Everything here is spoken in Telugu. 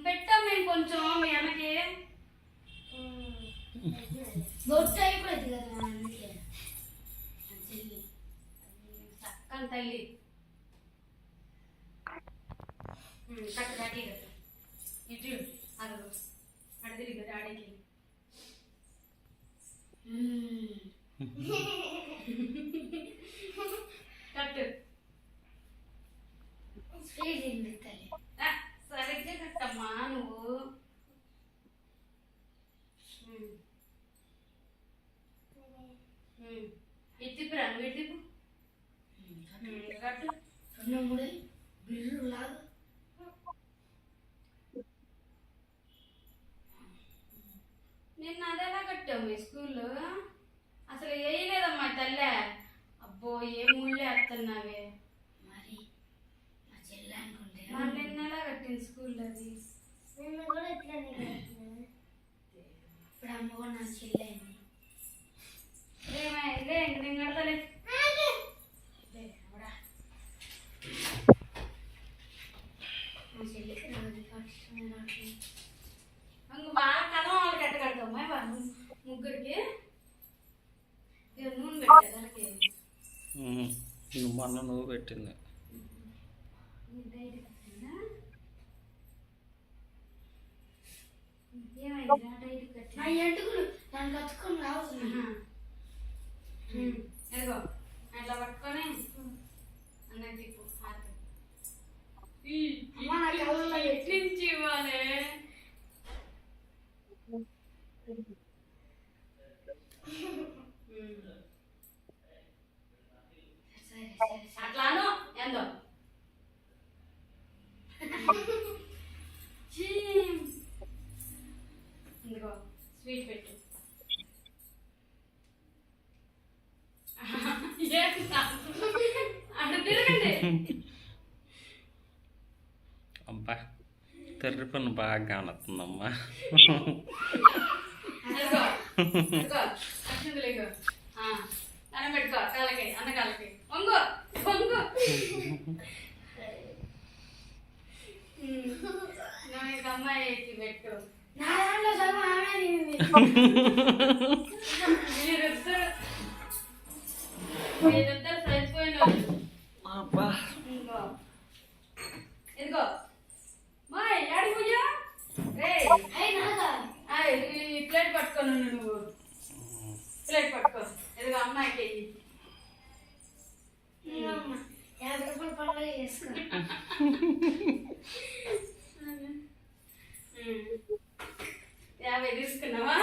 పెట్టాం మేము కొంచెం మీ అన్నకి బొట్టు అయిపోయింది కదా అందుకే చెల్లి చక్కని తల్లి కట్టు కట్టి ఇటు అదరు అడు తిరిగి ఆడేకి కట్టు సరిగ్గా కట్టమ్మా నువ్వు ఇచ్చిపురా నువ్వు ఇచ్చిపు కట్టు కూడా బిర్రు లాగా నిన్న అదేలా కట్టావు మీ స్కూల్లో అసలు వేయలేదమ్మా తల్లే అబ్బో ఏ ముళ్ళే వస్తున్నావే మరి మా చెల్లె అనుకుంటే మరి నిన్న ఎలా కట్టింది స్కూల్లో అది నిన్న కూడా ఇట్లానే ఇప్పుడు అమ్మ కూడా నా చెల్లె లే నేను కడతలే మా చెల్లికి రాదు బాగా కథం వాళ్ళు కట్ట కడతామ్మా వాళ్ళు ముగ్గురికి నూనె పెట్టేదానికి మొన్న నువ్వు పెట్టింది ఎంటుకులు దాన్ని కట్టుకొని రావుతున్నా ఎదిగో అట్లా పట్టుకొని అన్నది తిప్పు ఎట్లించి ఇవ్వాలి అట్లాను ఎందో ఇదిగో స్వీట్ పెట్టు అటు తిరగండి అబ్బా తెర్రి పని బాగా కానొస్తుందమ్మా అన్నం పెట్టుకో కాళ్ళకి అన్న కాళ్ళకి వంగు వంగు అమ్మాయికి పెట్టు నా దాంట్లో చదువు మీరిద్దరు సరిపోయిన ఇదిగో మా యాడి పూజ రే ప్లేట్ పట్టుకోను నువ్వు ప్లేట్ పట్టుకో ఇదిగో అమ్మాయికి 50 రూపాయలు పండుగ చేసుకో 50 తీసుకున్నావా